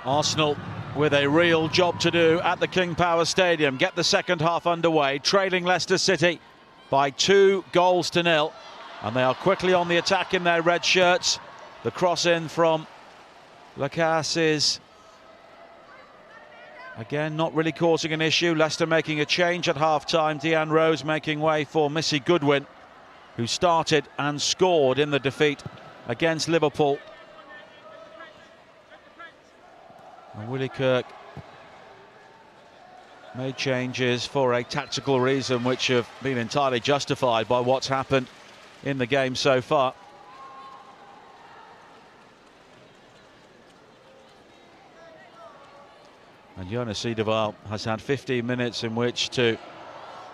Arsenal with a real job to do at the King Power Stadium. Get the second half underway, trailing Leicester City by 2-0. And they are quickly on the attack in their red shirts. The cross in from Lacasse is, again, not really causing an issue. Leicester making a change at half-time. Deanne Rose making way for Missy Goodwin, who started and scored in the defeat against Liverpool. And Willie Kirk made changes for a tactical reason, which have been entirely justified by what's happened in the game so far. And Jonas Idevall has had 15 minutes in which to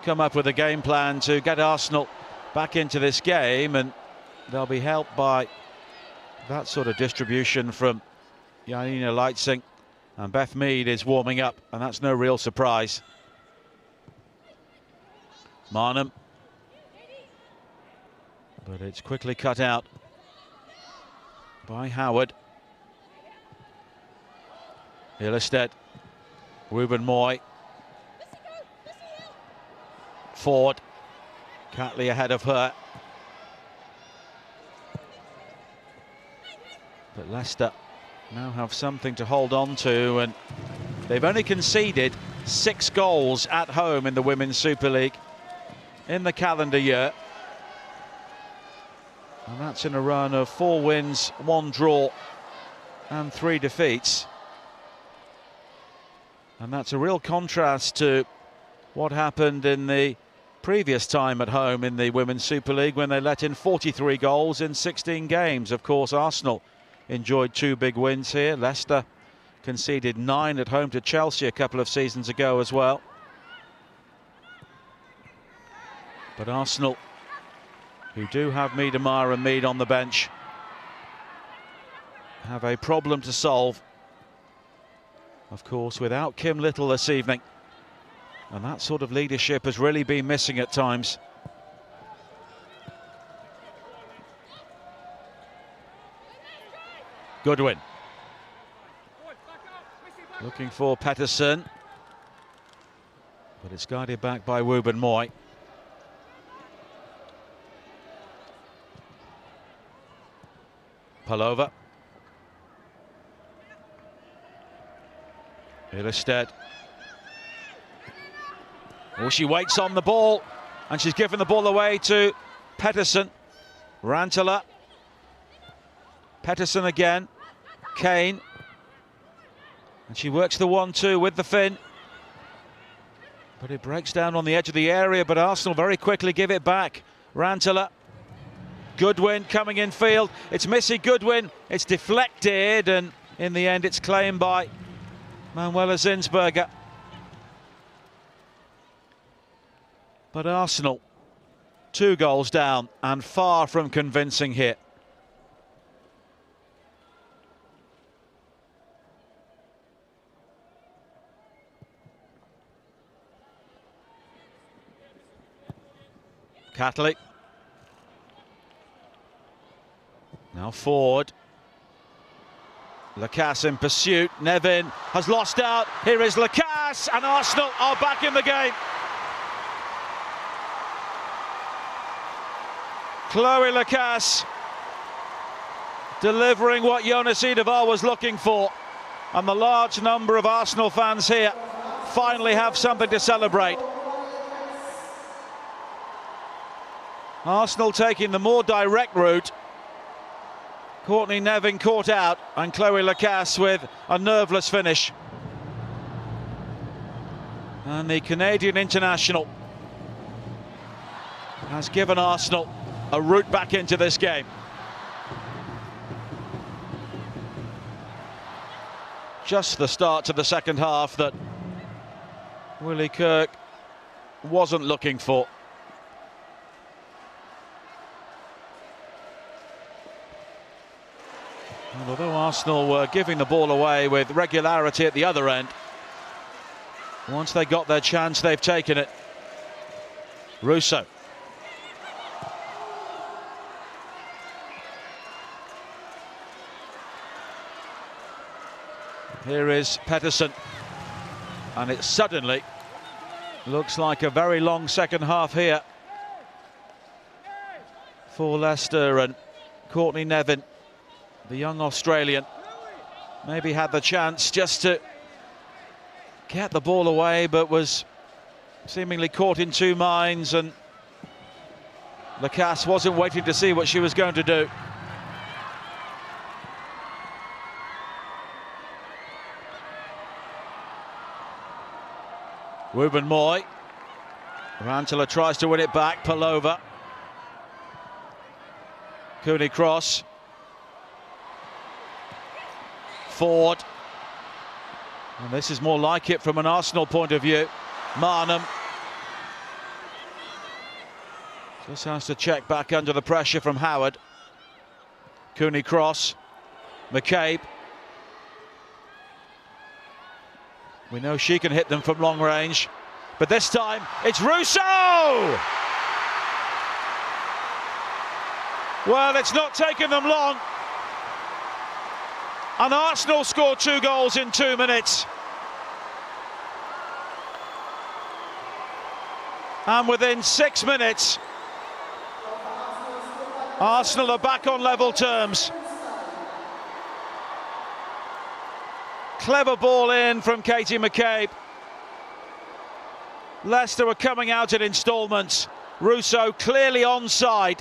come up with a game plan to get Arsenal back into this game, and they'll be helped by that sort of distribution from Janina Leitzing. And Beth Mead is warming up, and that's no real surprise. Marnham. But it's quickly cut out by Howard. Ilestedt. Ruben Moy. Ford. Catley ahead of her. But Leicester now have something to hold on to, and they've only conceded 6 goals at home in the Women's Super League in the calendar year. And that's in a run of 4 wins, 1 draw and 3 defeats. And that's a real contrast to what happened in the previous time at home in the Women's Super League, when they let in 43 goals in 16 games. Of course, Arsenal enjoyed 2 big wins here. Leicester conceded 9 at home to Chelsea a couple of seasons ago as well. But Arsenal, who do have Miedemar and Mead on the bench, have a problem to solve, of course, without Kim Little this evening. And that sort of leadership has really been missing at times. Goodwin. Looking for Pettersson. But it's guided back by Ruben Moy. Palova. Ilestedt. Oh, she waits on the ball, and she's given the ball away to Pettersson. Rantala. Pettersson again. Kane. And she works the 1-2 with the Finn. But it breaks down on the edge of the area, but Arsenal very quickly give it back. Rantala. Goodwin coming in field. It's Missy Goodwin. It's deflected, and in the end it's claimed by Manuela Zinsberger. But Arsenal 2 goals down and far from convincing here. Catley. Now Ford. Lacasse in pursuit. Nevin has lost out. Here is Lacasse, and Arsenal are back in the game. Chloe Lacasse delivering what Jonas Idevall was looking for. And the large number of Arsenal fans here finally have something to celebrate. Arsenal taking the more direct route. Courtney Nevin caught out, and Chloe Lacasse with a nerveless finish. And the Canadian international has given Arsenal a route back into this game. Just the start to the second half that Willie Kirk wasn't looking for. And although Arsenal were giving the ball away with regularity at the other end, once they got their chance, they've taken it. Russo. Here is Pedersen, and it suddenly looks like a very long second half here for Leicester, and Courtney Nevin, the young Australian, maybe had the chance just to get the ball away, but was seemingly caught in two minds, and Lacasse wasn't waiting to see what she was going to do. Ruben Moy. Rantala tries to win it back. Palova. Cooney cross. Ford. And this is more like it from an Arsenal point of view. Marnham. Just has to check back under the pressure from Howard. Cooney cross. McCabe. We know she can hit them from long range, but this time it's Russo! Well, it's not taken them long. And Arsenal scored 2 goals in 2 minutes. And within 6 minutes, Arsenal are back on level terms. Clever ball in from Katie McCabe. Leicester were coming out in instalments. Russo clearly onside.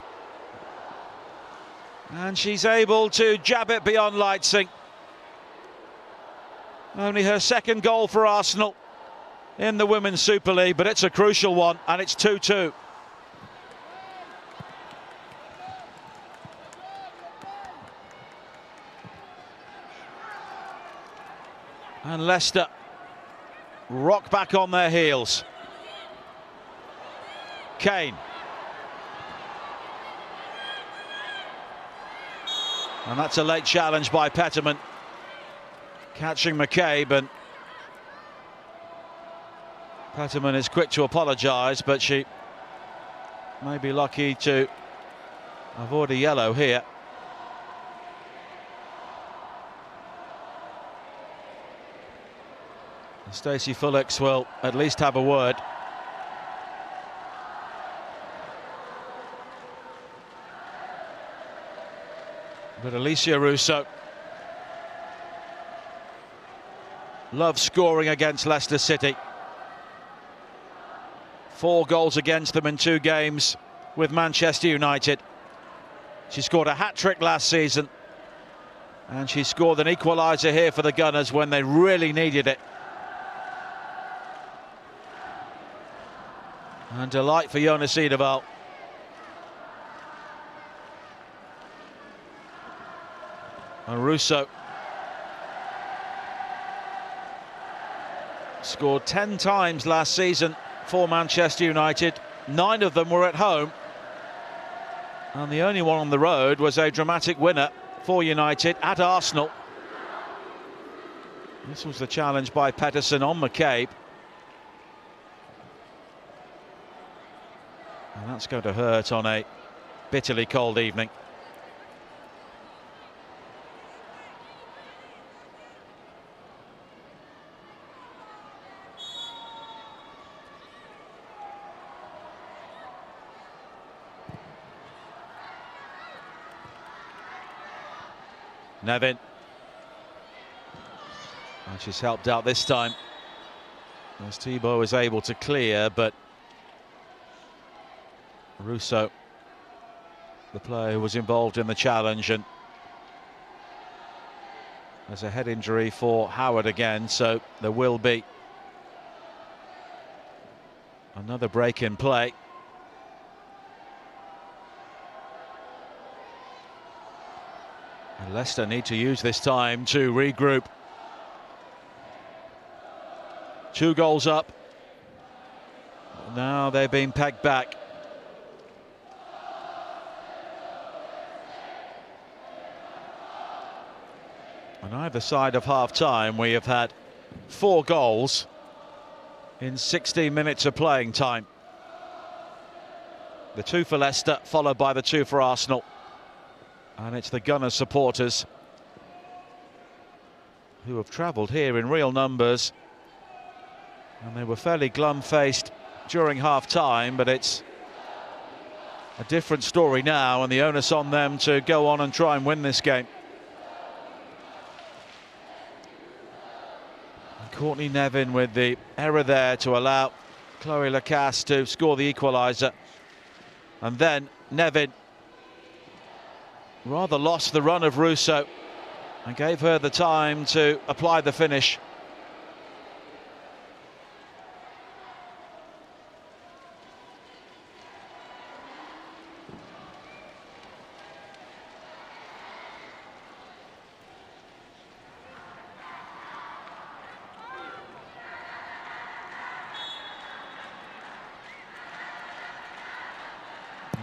And she's able to jab it beyond Leitzing. Only her second goal for Arsenal in the Women's Super League, but it's a crucial one, and it's 2-2. And Leicester rock back on their heels. Kane. And that's a late challenge by Petterman. Catching McCabe, and Petterman is quick to apologise, but she may be lucky to avoid a yellow here. Stacey Fullix will at least have a word. But Alicia Russo loves scoring against Leicester City. 4 goals against them in 2 games with Manchester United. She scored a hat-trick last season, and she scored an equaliser here for the Gunners when they really needed it. And delight for Jonas Edeval. And Russo scored 10 times last season for Manchester United. 9 of them were at home. And the only one on the road was a dramatic winner for United at Arsenal. This was the challenge by Pedersen on McCabe. And that's going to hurt on a bitterly cold evening. Nevin. And she's helped out this time, as Thibault is able to clear, but Russo, the player who was involved in the challenge, and there's a head injury for Howard again, so there will be another break in play. And Leicester need to use this time to regroup. 2 goals up. Now they're being pegged back. On either side of half-time, we have had 4 goals in 16 minutes of playing time. The 2 for Leicester, followed by the 2 for Arsenal. And it's the Gunners supporters who have travelled here in real numbers. And they were fairly glum-faced during half-time, but it's a different story now, and the onus on them to go on and try and win this game. And Courtney Nevin with the error there to allow Chloe Lacasse to score the equaliser. And then Nevin rather lost the run of Russo and gave her the time to apply the finish.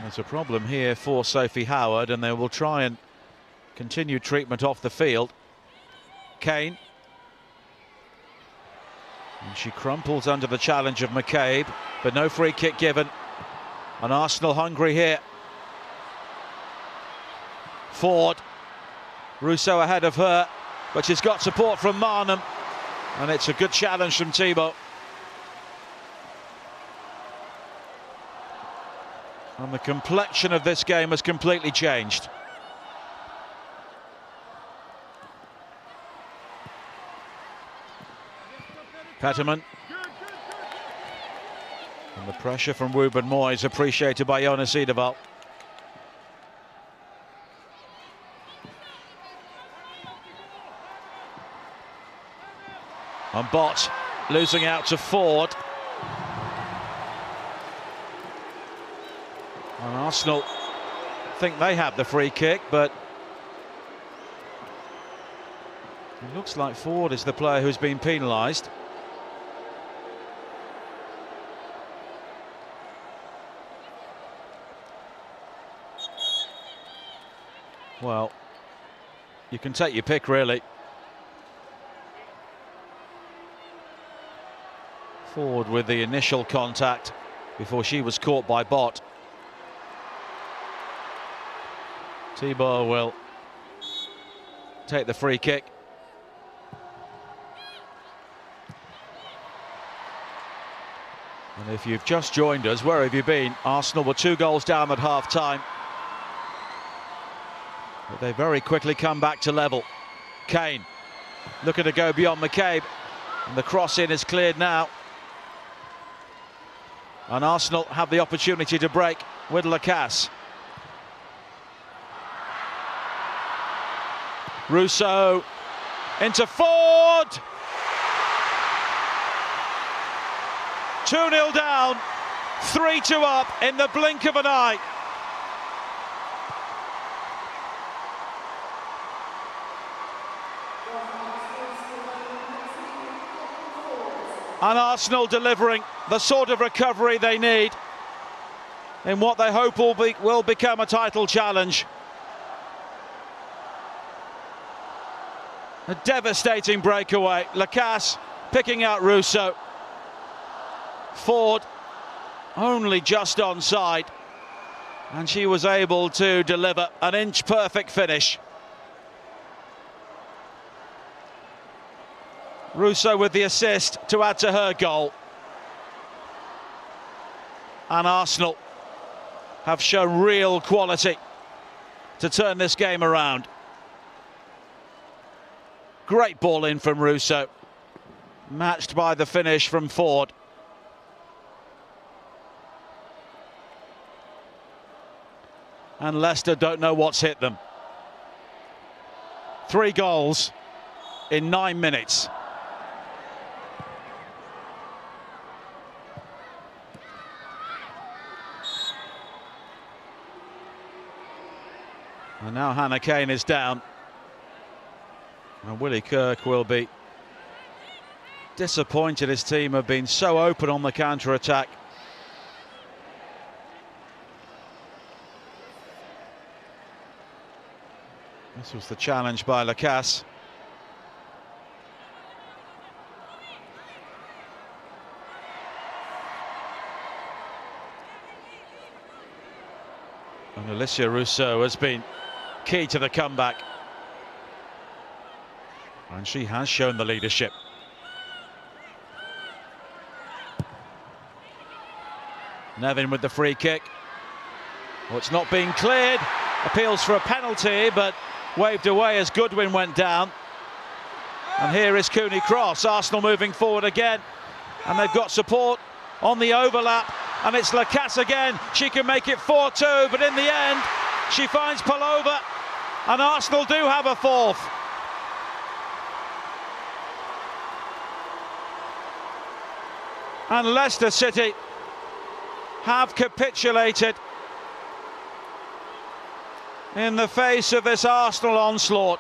There's a problem here for Sophie Howard, and they will try and continue treatment off the field. Kane. And she crumples under the challenge of McCabe, but no free kick given. And Arsenal hungry here. Ford. Russo ahead of her, but she's got support from Marnham. And it's a good challenge from Thibault. And the complexion of this game has completely changed. Petterman. And the pressure from Ruben Moyes appreciated by Jonas Edeval. And Bott losing out to Ford. And Arsenal think they have the free kick, but it looks like Ford is the player who's been penalised. Well, you can take your pick, really. Ford with the initial contact before she was caught by Bott. Thibault will take the free kick. And if you've just joined us, where have you been? Arsenal were 2 goals down at half-time. But they very quickly come back to level. Kane looking to go beyond McCabe. And the cross-in is cleared now. And Arsenal have the opportunity to break with Lacasse. Russo into Ford. 2-0 down, 3-2 up in the blink of an eye. And Arsenal delivering the sort of recovery they need in what they hope will become a title challenge. A devastating breakaway. Lacasse picking out Russo. Ford only just onside, and she was able to deliver an inch-perfect finish. Russo with the assist to add to her goal. And Arsenal have shown real quality to turn this game around. Great ball in from Russo, matched by the finish from Ford. And Leicester don't know what's hit them. 3 goals in 9 minutes. And now Hannah Kane is down. And Willie Kirk will be disappointed. His team have been so open on the counter-attack. This was the challenge by Lacasse. And Alicia Russo has been key to the comeback. And she has shown the leadership. Nevin with the free kick. Well, it's not being cleared. Appeals for a penalty, but waved away as Goodwin went down. And here is Cooney Cross. Arsenal moving forward again. And they've got support on the overlap. And it's Lacasse again. She can make it 4-2, but in the end, she finds Palova. And Arsenal do have a fourth. And Leicester City have capitulated in the face of this Arsenal onslaught.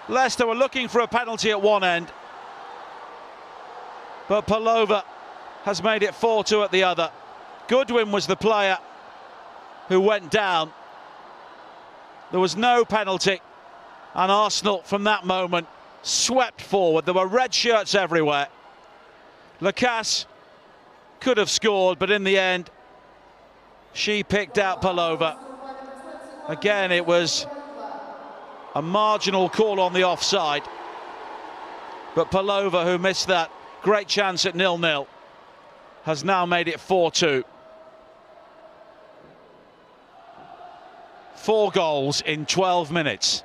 Leicester were looking for a penalty at one end, but Palova has made it 4-2 at the other. Goodwin was the player who went down. There was no penalty, and Arsenal from that moment swept forward. There were red shirts everywhere. Lacasse could have scored, but in the end, she picked out Palova. Again, it was a marginal call on the offside, but Palova, who missed that great chance at 0-0, has now made it 4-2. 4 goals in 12 minutes.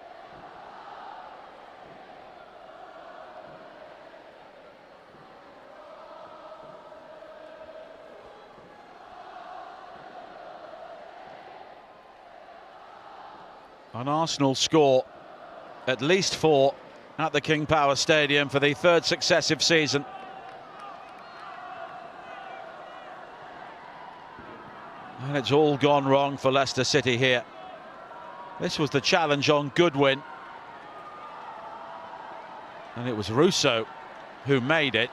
And Arsenal score at least 4 at the King Power Stadium for the 3rd successive season. And it's all gone wrong for Leicester City here. This was the challenge on Goodwin. And it was Russo who made it.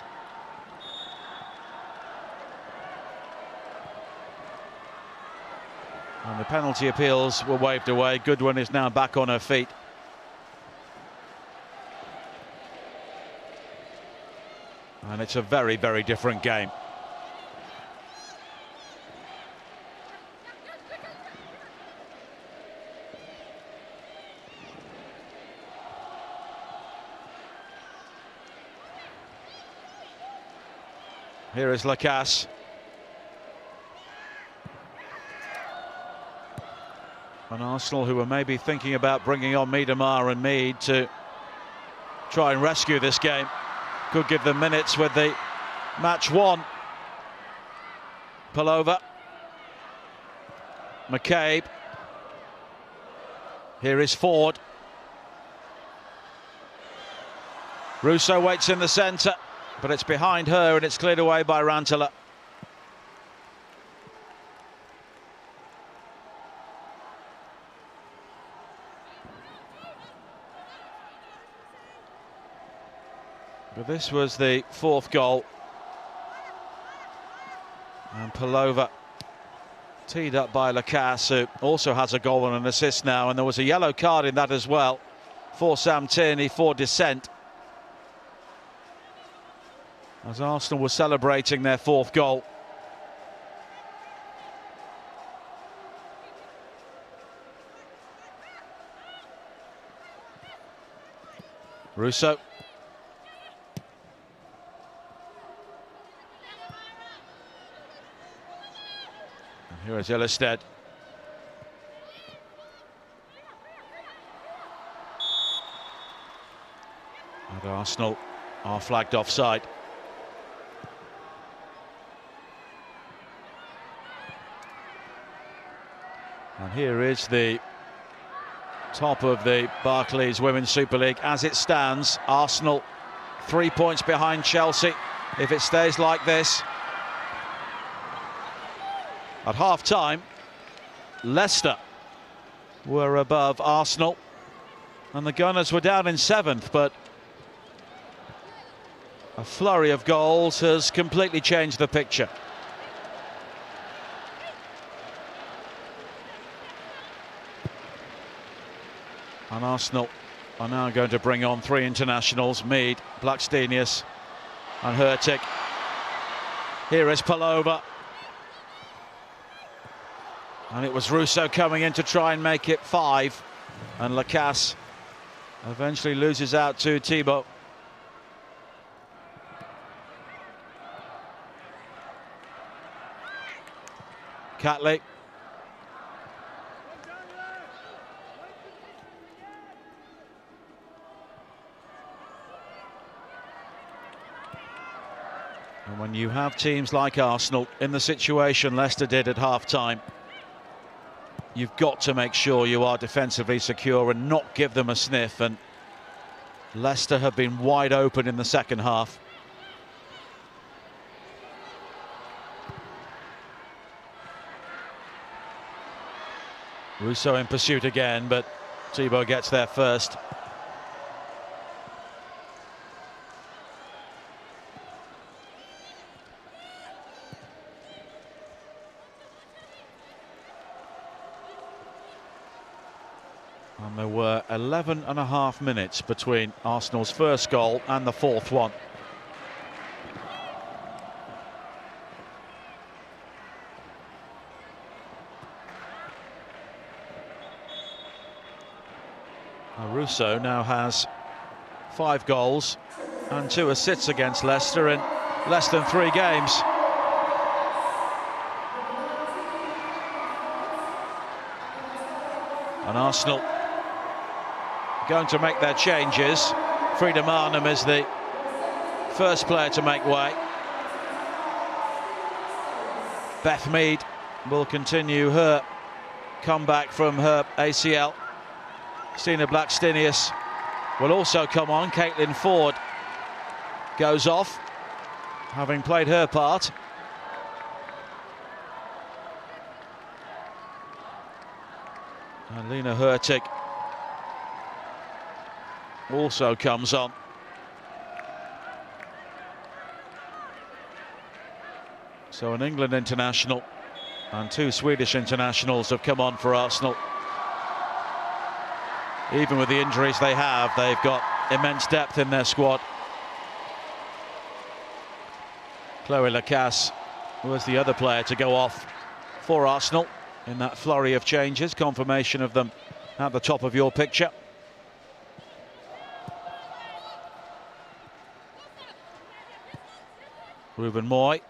And the penalty appeals were waved away. Goodwin is now back on her feet. And it's a very, very different game. Here is Lacasse. And Arsenal, who were maybe thinking about bringing on Miedemar and Mead to try and rescue this game, could give them minutes with the match won. Palova. McCabe. Here is Ford. Russo waits in the centre, but it's behind her and it's cleared away by Rantanen. But this was the 4th goal. And Palova teed up by Lacasse, who also has a goal and an assist now. And there was a yellow card in that as well for Sam Tierney for dissent, as Arsenal were celebrating their 4th goal. Russo. And here is Ilestedt. And Arsenal are flagged offside. And here is the top of the Barclays Women's Super League as it stands. Arsenal 3 points behind Chelsea. If it stays like this, at half-time, Leicester were above Arsenal and the Gunners were down in 7th, but a flurry of goals has completely changed the picture. And Arsenal are now going to bring on 3 internationals: Mead, Blackstenius and Hurtig. Here is Palova. And it was Russo coming in to try and make it 5. And Lacasse Eventually loses out to Thibaut. Catley. And when you have teams like Arsenal in the situation Leicester did at half-time, you've got to make sure you are defensively secure and not give them a sniff, and Leicester have been wide open in the second half. Russo in pursuit again, but Thibaut gets there first. And there were 11.5 minutes between Arsenal's first goal and the fourth one. Russo now has 5 goals and 2 assists against Leicester in less than 3 games. And Arsenal going to make their changes. Frida Maanum is the first player to make way. Beth Mead will continue her comeback from her ACL. Stina Blackstenius will also come on. Caitlin Ford goes off, having played her part. And Lena Hurtig also comes on. So an England international and 2 Swedish internationals have come on for Arsenal. Even with the injuries they have, they've got immense depth in their squad. Chloe Lacasse was the other player to go off for Arsenal in that flurry of changes. Confirmation of them at the top of your picture. Ruben Moy.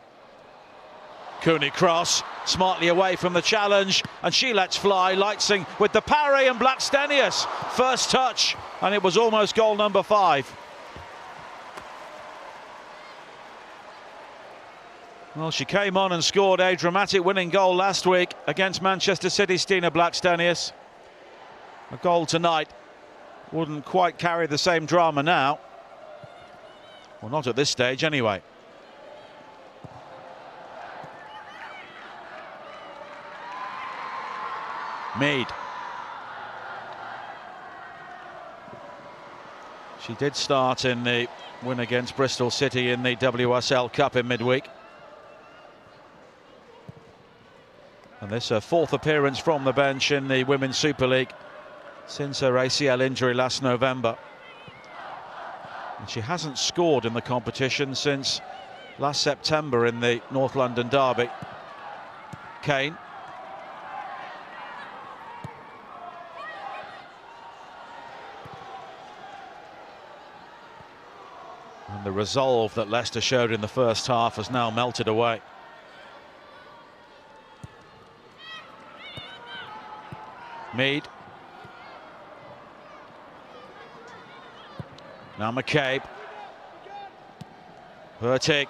Cooney cross, smartly away from the challenge, and she lets fly. Leitzing with the parry, and Blackstenius first touch, and it was almost goal number 5. Well, she came on and scored a dramatic winning goal last week against Manchester City, Stina Blackstenius. A goal tonight wouldn't quite carry the same drama now. Well, not at this stage anyway. Mead. She did start in the win against Bristol City in the WSL Cup in midweek. And this her 4th appearance from the bench in the Women's Super League since her ACL injury last November. And she hasn't scored in the competition since last September in the North London derby. Kane. And the resolve that Leicester showed in the first half has now melted away. Mead. Now McCabe. Hurtig.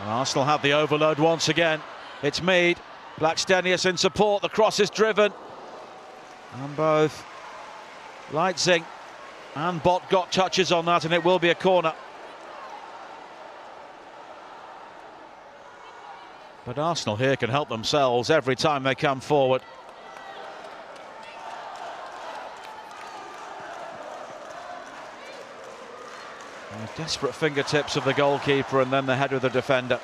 And Arsenal have the overload once again. It's Mead. Blackstenius in support. The cross is driven. And both Leitzing and Bott got touches on that, and it will be a corner. But Arsenal here can help themselves every time they come forward. And the desperate fingertips of the goalkeeper, and then the head of the defender.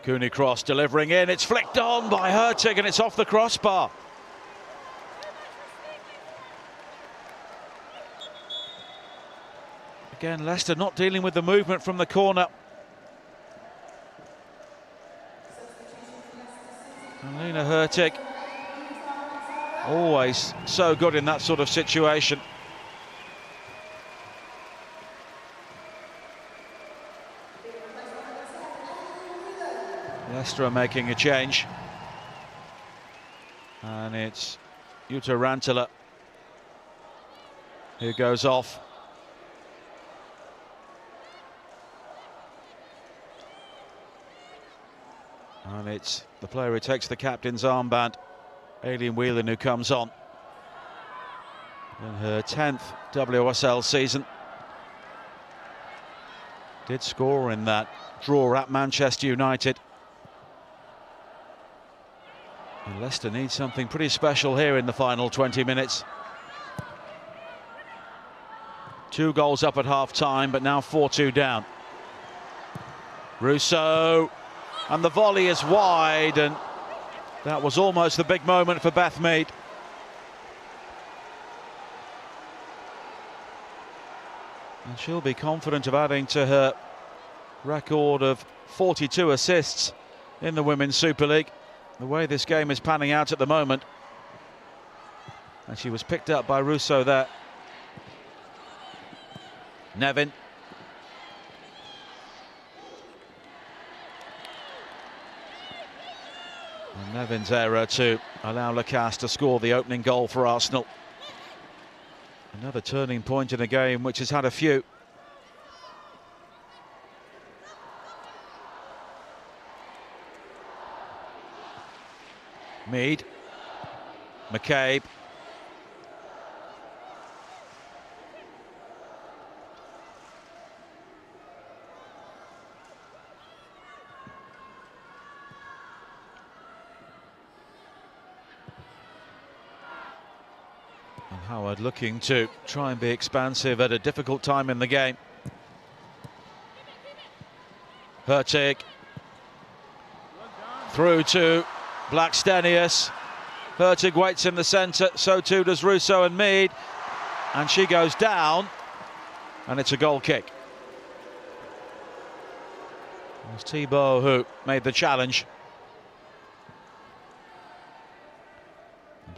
Cooney cross delivering in, it's flicked on by Hurtig, and it's off the crossbar. Again, Leicester not dealing with the movement from the corner. And Lena Hurtig, always so good in that sort of situation. Leicester are making a change. And it's Jutta Ranttila who goes off. And it's the player who takes the captain's armband, Aileen Whelan, who comes on in her 10th WSL season. Did score in that draw at Manchester United. And Leicester needs something pretty special here in the final 20 minutes. 2 goals up at half-time, but now 4-2 down. Russo, and the volley is wide, and that was almost the big moment for Beth Mead. And she'll be confident of adding to her record of 42 assists in the Women's Super League, the way this game is panning out at the moment. And she was picked up by Russo there. Nevin. And Nevin's error to allow Lacasse to score the opening goal for Arsenal. Another turning point in a game which has had a few. Mead, McCabe. And Howard looking to try and be expansive at a difficult time in the game. Hurtig. Through to Blackstenius. Hurtig waits in the centre, so too does Russo and Mead. And she goes down, and it's a goal kick. It was Thibault who made the challenge.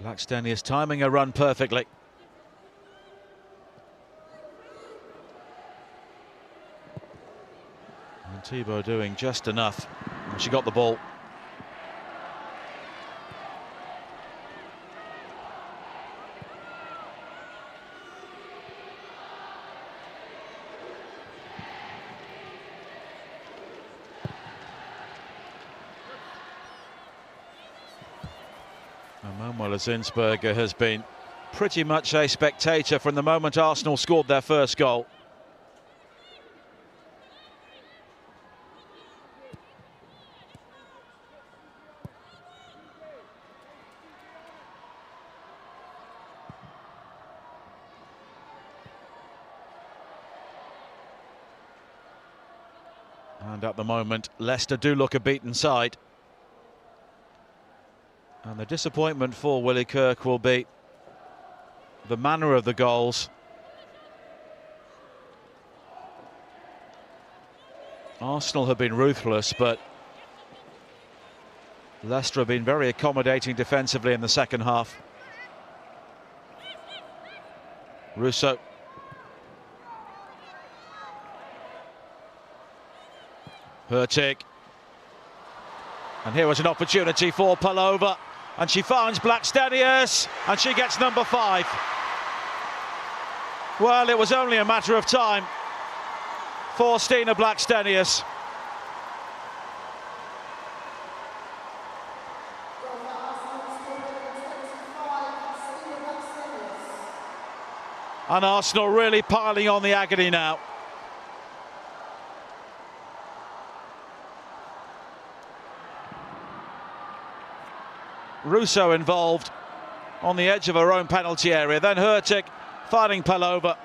Blackstenius timing a run perfectly. And Thibault doing just enough. And she got the ball. Manuela Zinsberger has been pretty much a spectator from the moment Arsenal scored their first goal. And at the moment, Leicester do look a beaten side. And the disappointment for Willie Kirk will be the manner of the goals. Arsenal have been ruthless, but Leicester have been very accommodating defensively in the second half. Russo. Hurtig. And here was an opportunity for Palova. And she finds Blackstenius, and she gets number 5. Well, it was only a matter of time for Stina Blackstenius. And Arsenal really piling on the agony now. Russo involved on the edge of her own penalty area, then Hurtig finding Palova,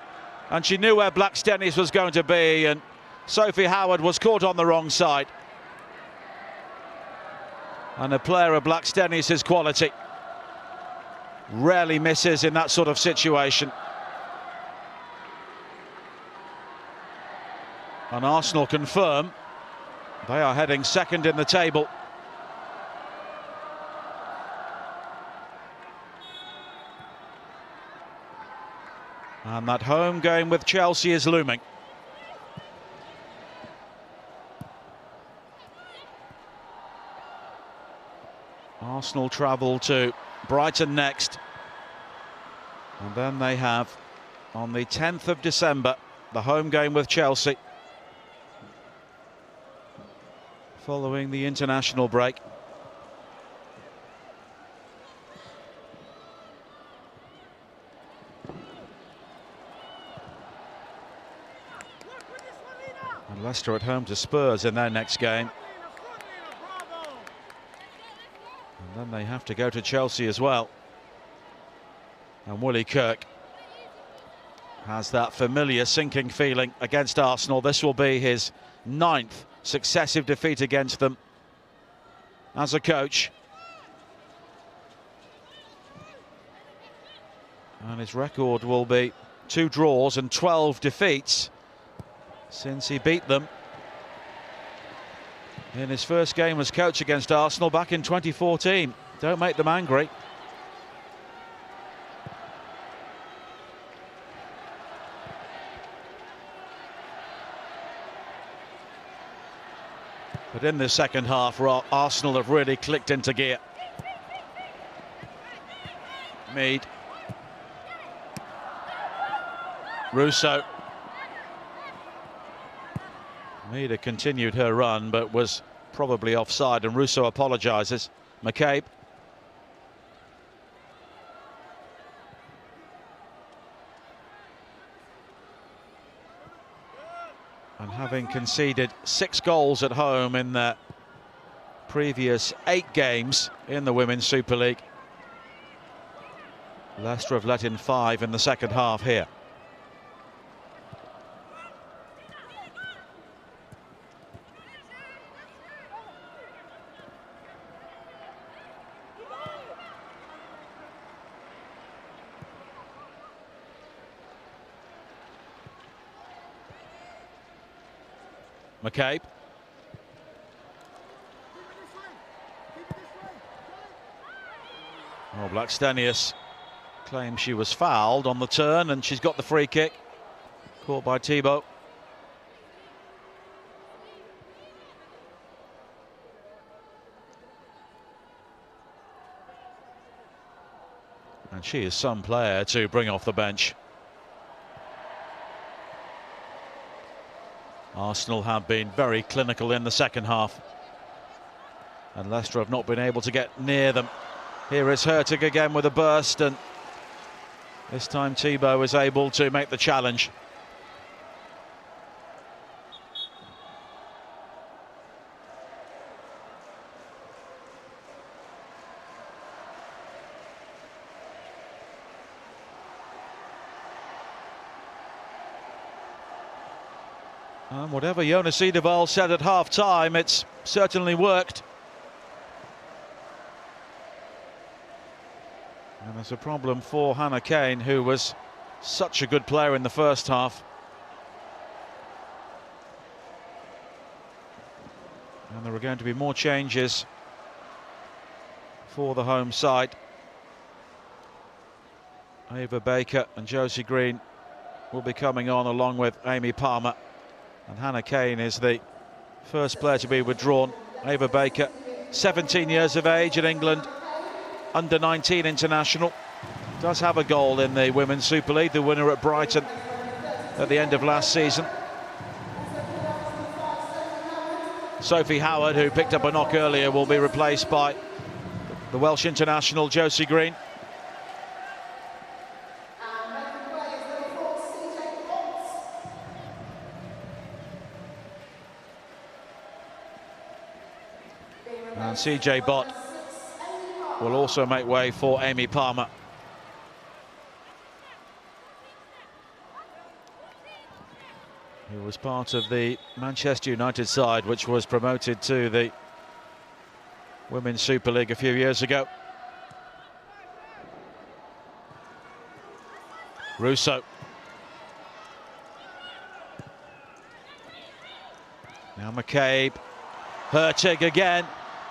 and she knew where Blackstenius was going to be, and Sophie Howard was caught on the wrong side. And a player of Blackstenius' quality rarely misses in that sort of situation. And Arsenal confirm they are heading second in the table. And that home game with Chelsea is looming. Arsenal travel to Brighton next. And then they have, on the 10th of December, the home game with Chelsea. Following the international break. And Leicester at home to Spurs in their next game. And then they have to go to Chelsea as well. And Willie Kirk has that familiar sinking feeling against Arsenal. This will be his 9th successive defeat against them as a coach. And his record will be 2 draws and 12 defeats since he beat them in his first game as coach against Arsenal back in 2014. Don't make them angry. But in the second half, Arsenal have really clicked into gear. Mead. Russo. Mead continued her run, but was probably offside, and Russo apologises. McCabe. And having conceded 6 goals at home in the previous 8 games in the Women's Super League, Leicester have let in 5 in the second half here. McCabe. Oh, Blackstenius claims she was fouled on the turn, and she's got the free kick. Caught by Thibault. And she is some player to bring off the bench. Arsenal have been very clinical in the second half, and Leicester have not been able to get near them. Here is Hurtig again with a burst, and this time Thibault is able to make the challenge. And whatever Jonas Edeval said at half-time, it's certainly worked. And there's a problem for Hannah Kane, who was such a good player in the first half. And there are going to be more changes for the home side. Ava Baker and Josie Green will be coming on along with Amy Palmer. And Hannah Kane is the first player to be withdrawn. Ava Baker, 17 years of age in England, under 19 international. Does have a goal in the Women's Super League, the winner at Brighton at the end of last season. Sophie Howard, who picked up a knock earlier, will be replaced by the Welsh international Josie Green. And CJ Bott will also make way for Amy Palmer. He was part of the Manchester United side, which was promoted to the Women's Super League a few years ago. Russo. Now McCabe, Hurtig again.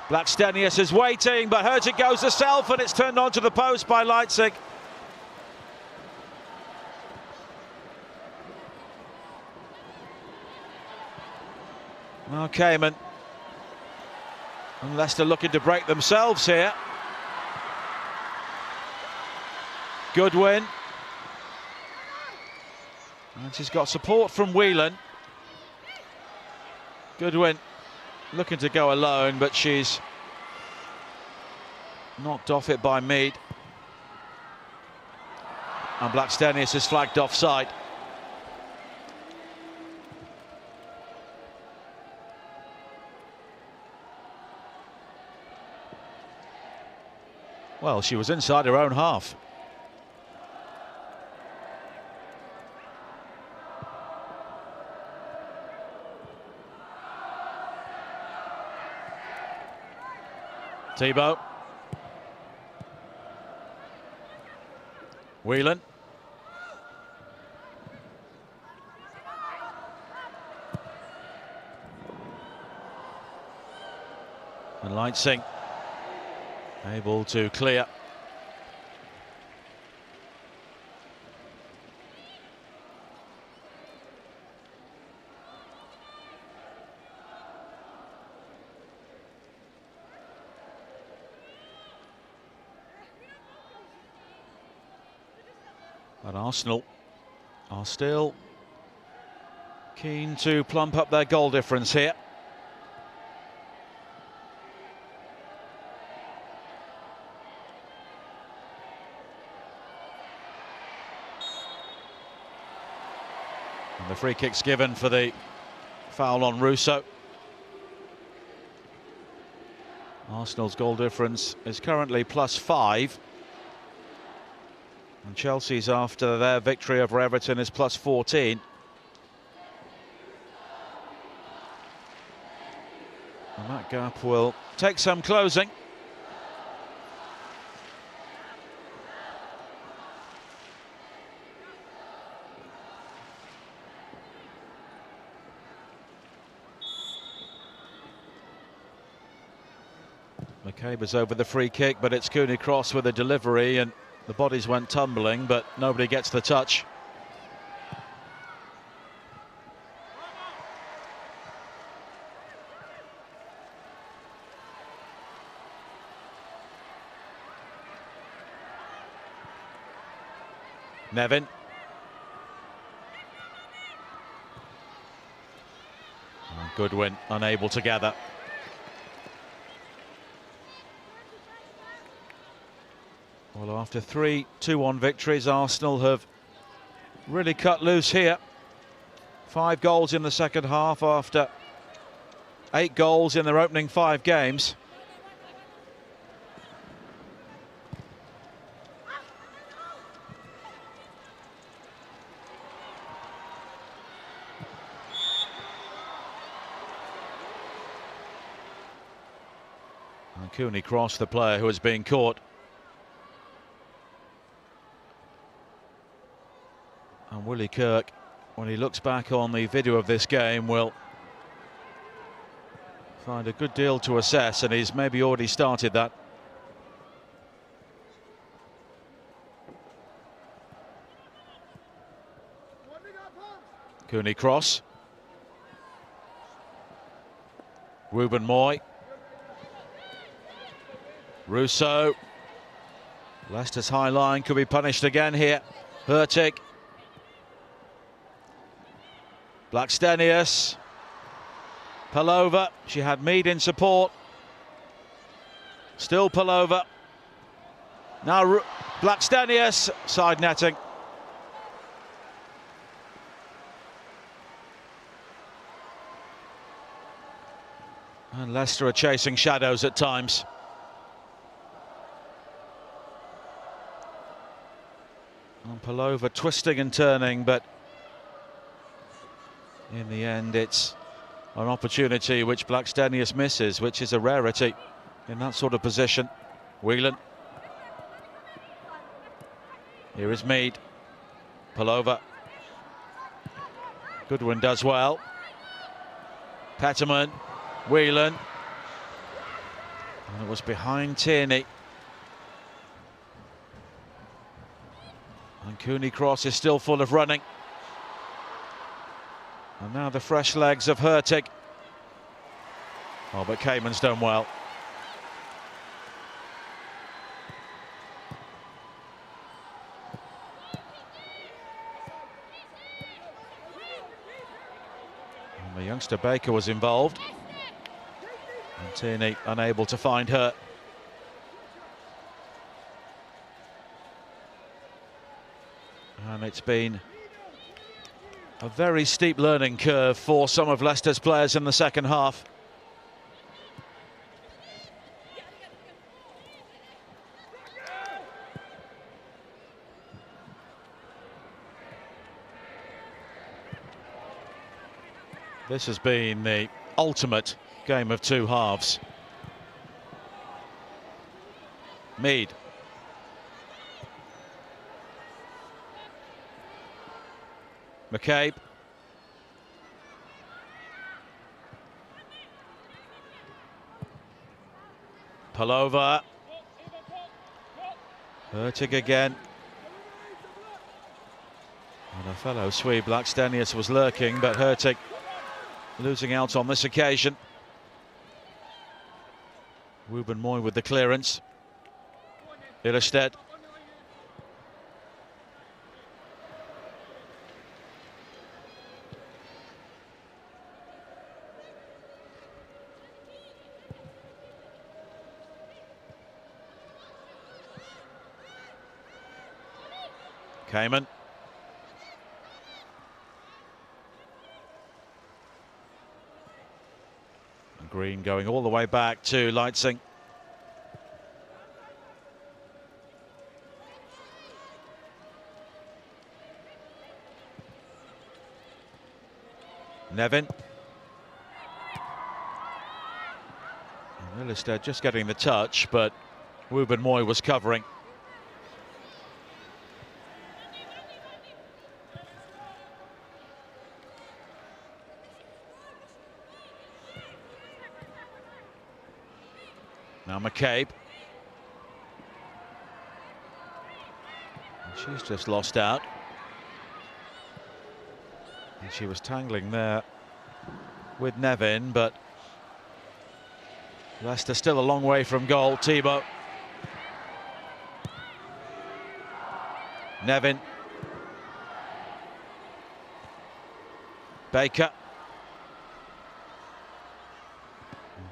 Blackstenius is waiting, but Hurtig goes herself, and it's turned onto the post by Leipzig. Well, Cayman and Leicester looking to break themselves here. Good win. And she's got support from Whelan. Goodwin looking to go alone, but she's knocked off it by Mead. And Blackstenius is flagged offside. Well, she was inside her own half. Thibault. Whelan. And Leipzig able to clear. But Arsenal are still keen to plump up their goal difference here. And the free kick's given for the foul on Russo. Arsenal's goal difference is currently +5. And Chelsea's, after their victory over Everton, is +14. And that gap will take some closing. McCabe is over the free kick, but it's Cooney Cross with a delivery, and the bodies went tumbling, but nobody gets the touch. Nevin. And Goodwin unable to gather. Well, after 3 2-1 victories, Arsenal have really cut loose here. 5 goals in the second half after 8 goals in their opening 5 games. And Cooney Cross, the player who has been caught. And Willie Kirk, when he looks back on the video of this game, will find a good deal to assess, and he's maybe already started that. Cooney Cross. Ruben Moy. Russo. Leicester's high line could be punished again here. Hurtig. Blackstenius. Pelova. She had Mead in support. Still Pelova. Now Blackstenius. Side netting. And Leicester are chasing shadows at times. And Pelova twisting and turning, but in the end it's an opportunity which Blackstenius misses, which is a rarity in that sort of position. Whelan. Here is Mead. Pelova. Goodwin does well. Petterman, Whelan. And it was behind Tierney. And Cooney Cross is still full of running. And now the fresh legs of Hurtig. Oh, but Cayman's done well. And the youngster Baker was involved. And Tierney unable to find her. And it's been a very steep learning curve for some of Leicester's players in the second half. This has been the ultimate game of two halves. Mead. McCabe. Palova. Hurtig again. And a fellow Swede, Blackstenius, was lurking, but Hurtig losing out on this occasion. Ruben Moy with the clearance. Illerstedt. Cayman. And Green going all the way back to Leitzing. Nevin. And Illerstedt just getting the touch, but Ruben Moy was covering. Now McCabe. And she's just lost out. And she was tangling there with Nevin, but Leicester still a long way from goal. Thibaut. Nevin. Baker.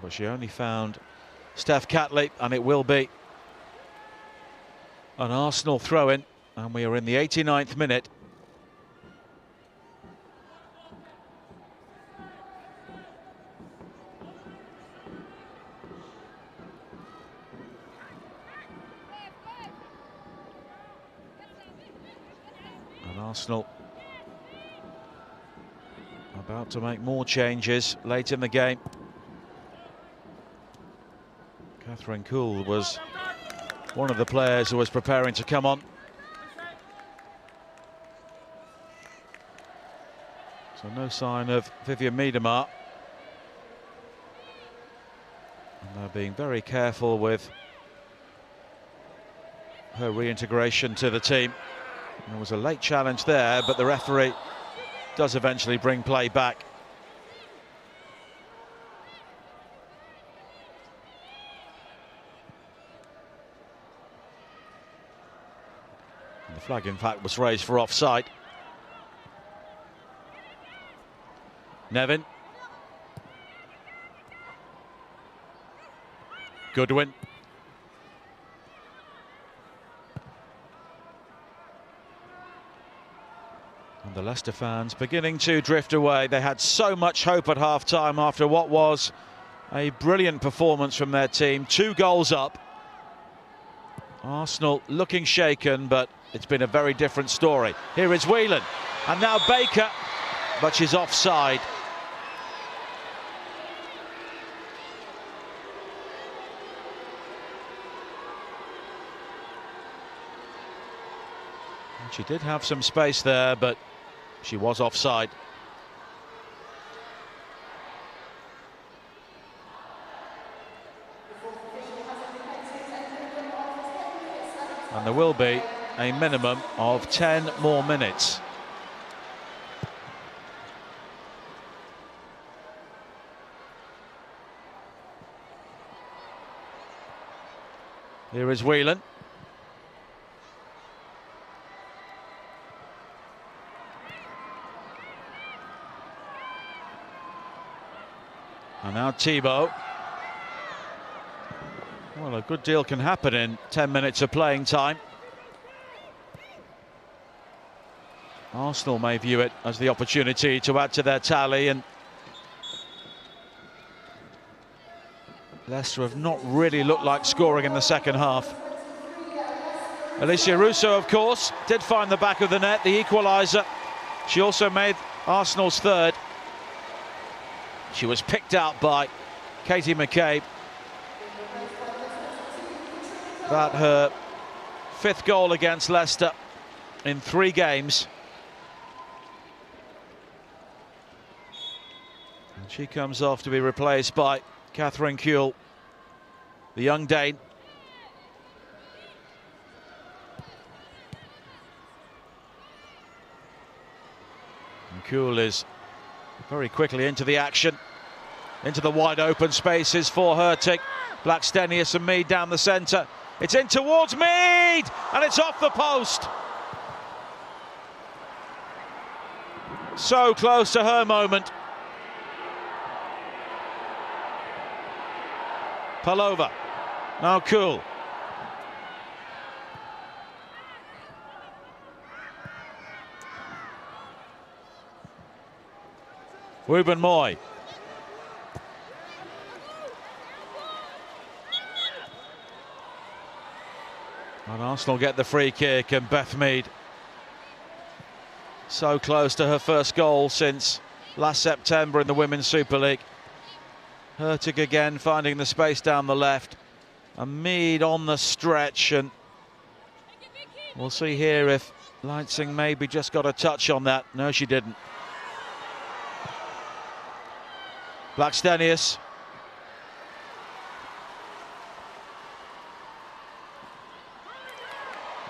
But she only found Steph Catley, and it will be an Arsenal throw-in, and we are in the 89th minute. And Arsenal about to make more changes late in the game. Catherine Kuhl was one of the players who was preparing to come on. So no sign of Vivian Miedema. And they're being very careful with her reintegration to the team. And there was a late challenge there, but the referee does eventually bring play back. The flag, in fact, was raised for offside. Nevin. Goodwin. And the Leicester fans beginning to drift away. They had so much hope at half-time after what was a brilliant performance from their team. 2 goals up. Arsenal looking shaken, but it's been a very different story. Here is Whelan, and now Baker, but she's offside. And she did have some space there, but she was offside. And there will be a minimum of 10 more minutes. Here is Whelan. And now Thibault. Well, a good deal can happen in 10 minutes of playing time. Arsenal may view it as the opportunity to add to their tally, and Leicester have not really looked like scoring in the second half. Alicia Russo, of course, did find the back of the net, the equaliser. She also made Arsenal's third. She was picked out by Katie McCabe. That her 5th goal against Leicester in 3 games. And she comes off to be replaced by Catherine Kuehl, the young Dane. And Kuehl is very quickly into the action, into the wide open spaces for Hurtig. Blackstenius and Mead down the centre. It's in towards Mead, and it's off the post. So close to her moment. Palova, now Kuehl. Ruben Moy. And Arsenal get the free kick, and Beth Mead, so close to her first goal since last September in the Women's Super League. Hurtig again finding the space down the left, and Mead on the stretch, and we'll see here if Leitzing maybe just got a touch on that. No, she didn't. Blackstenius.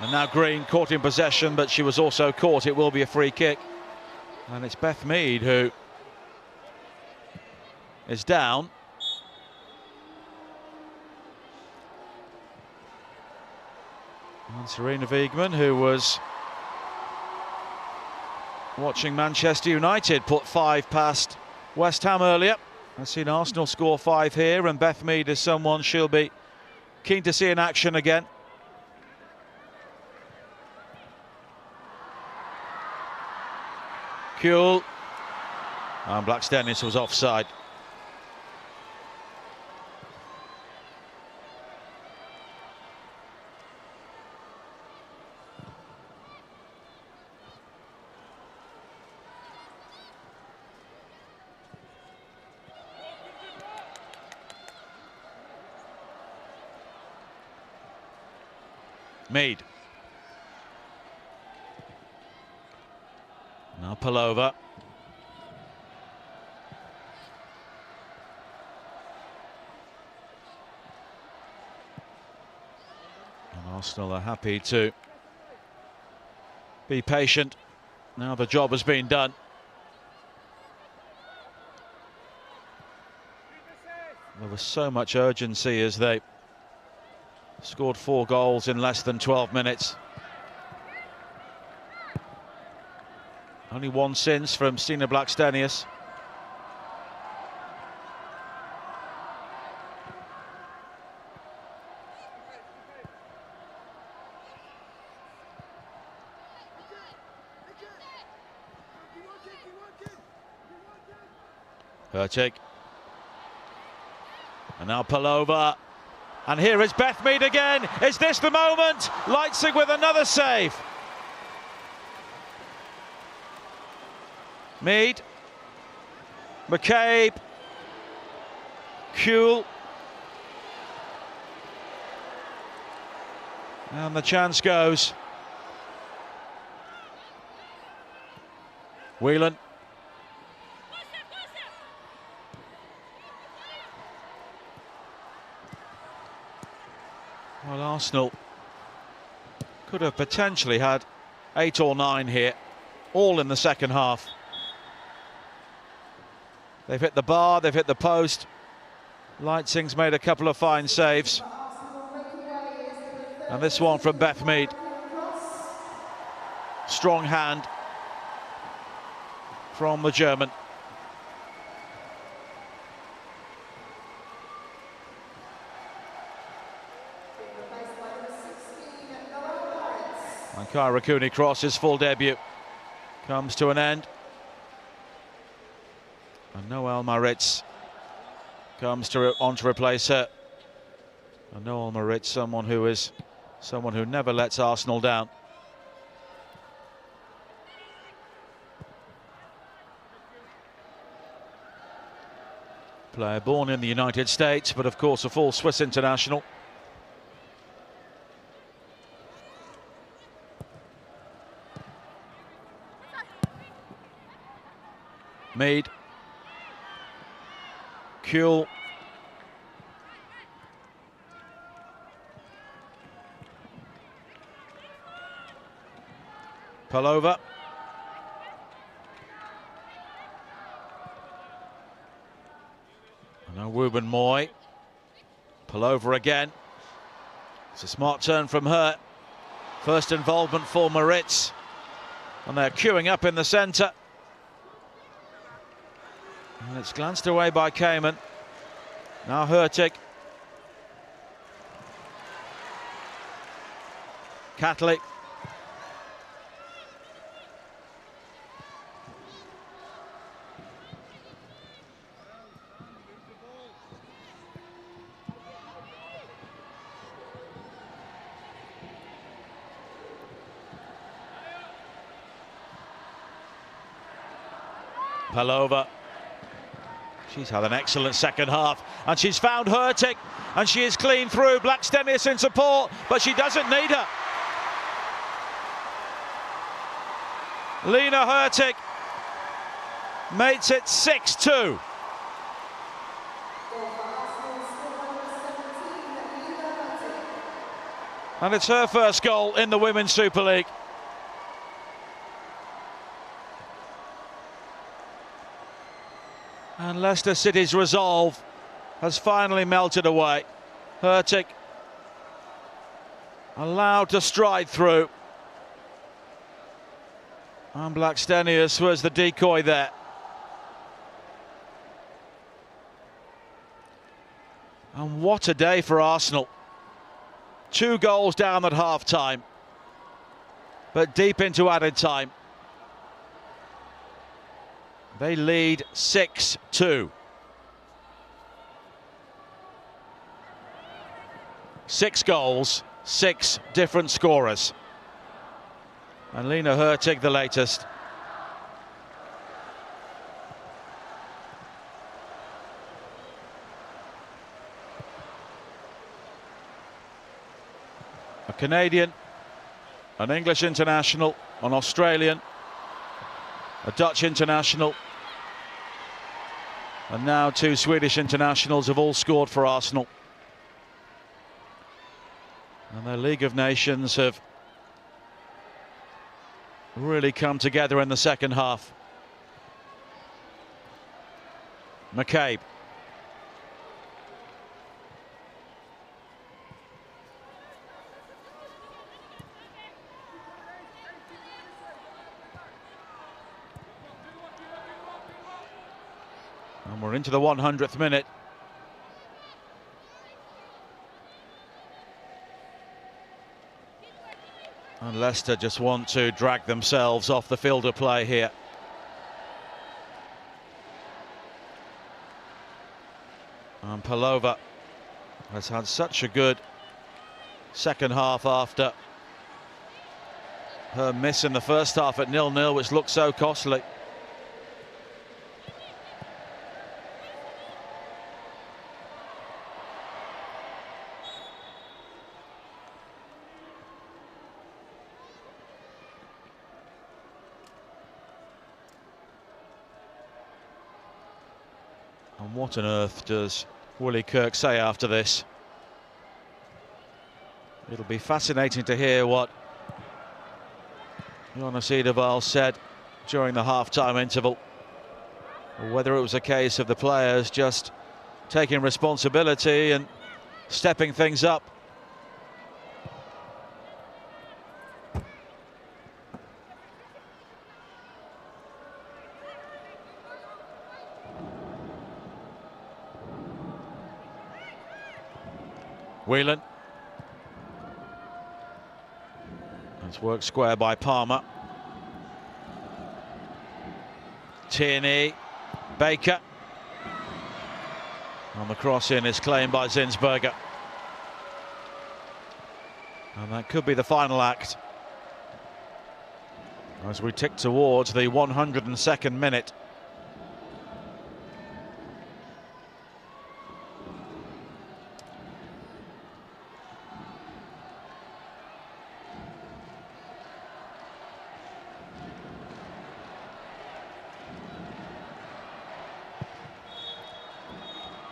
And now Green caught in possession, but she was also caught. It will be a free kick. And it's Beth Mead who is down. And Serena Wiegman, who was watching Manchester United put 5 past West Ham earlier, has seen Arsenal score 5 here, and Beth Mead is someone she'll be keen to see in action again. Kuehl, and Blackstenius was offside. Mead. Now Palova. And Arsenal are happy to be patient. Now the job has been done. There was so much urgency as they scored 4 goals in less than 12 minutes. Only 1 since from Stina Blackstenius. Hurtig. And now Palova. And here is Beth Mead again. Is this the moment? Leitzing with another save. Mead, McCabe, Kuehl, and the chance goes. Whelan. Well, Arsenal Could have potentially had 8 or 9 here, all in the second half. They've hit the bar, they've hit the post. Leitzing's made a couple of fine saves. And this one from Beth Mead. Strong hand from the German. And Kyra Cooney Cross's full debut comes to an end. And Noelle Maritz comes on to replace her. And Noelle Maritz, someone who never lets Arsenal down. Player born in the United States, but of course a full Swiss international. Mead. Kuehl. Palova. Now Ruben Moy. Palova again. It's a smart turn from her. First involvement for Maritz. And they're queuing up in the centre. And it's glanced away by Kamen. Now Hurtig. Catley. Palova. She's had an excellent second half, and she's found Hurtig, and she is clean through. Blackstenius in support, but she doesn't need her. Lena Hurtig makes it 6-2. And it's her first goal in the Women's Super League. And Leicester City's resolve has finally melted away. Hurtig allowed to stride through. And Blackstenius was the decoy there. And what a day for Arsenal. 2 goals down at half-time, but deep into added time. They lead 6-2. 6 goals, 6 different scorers. And Lena Hurtig the latest. A Canadian, an English international, an Australian, a Dutch international, and now 2 Swedish internationals have all scored for Arsenal. And their League of Nations have really come together in the second half. McCabe. And we're into the 100th minute. And Leicester just want to drag themselves off the field of play here. And Palova has had such a good second half after her miss in the first half at 0-0, which looked so costly. And what on earth does Willie Kirk say after this? It'll be fascinating to hear what Jonas Edeval said during the half-time interval, whether it was a case of the players just taking responsibility and stepping things up. Whelan. It's worked square by Palmer. Tierney, Baker. On the cross-in is claimed by Zinsberger. And that could be the final act as we tick towards the 102nd minute.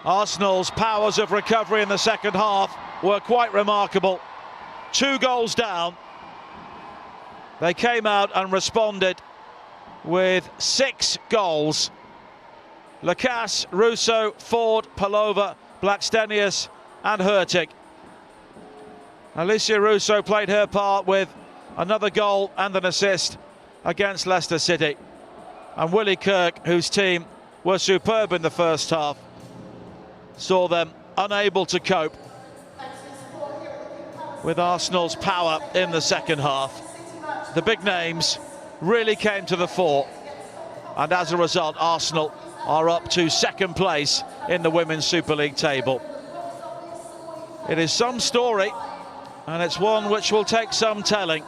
Arsenal's powers of recovery in the second half were quite remarkable. 2 goals down. They came out and responded with 6 goals. Lacasse, Russo, Ford, Palova, Blackstenius and Hurtig. Alicia Russo played her part with another goal and an assist against Leicester City. And Willie Kirk, whose team were superb in the first half, saw them unable to cope with Arsenal's power in the second half. The big names really came to the fore, and as a result, Arsenal are up to second place in the Women's Super League table. It is some story, and it's one which will take some telling.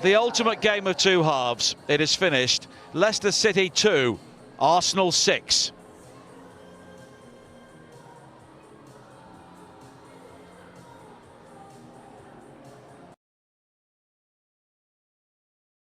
The ultimate game of 2 halves. It is finished. Leicester City 2, Arsenal 6.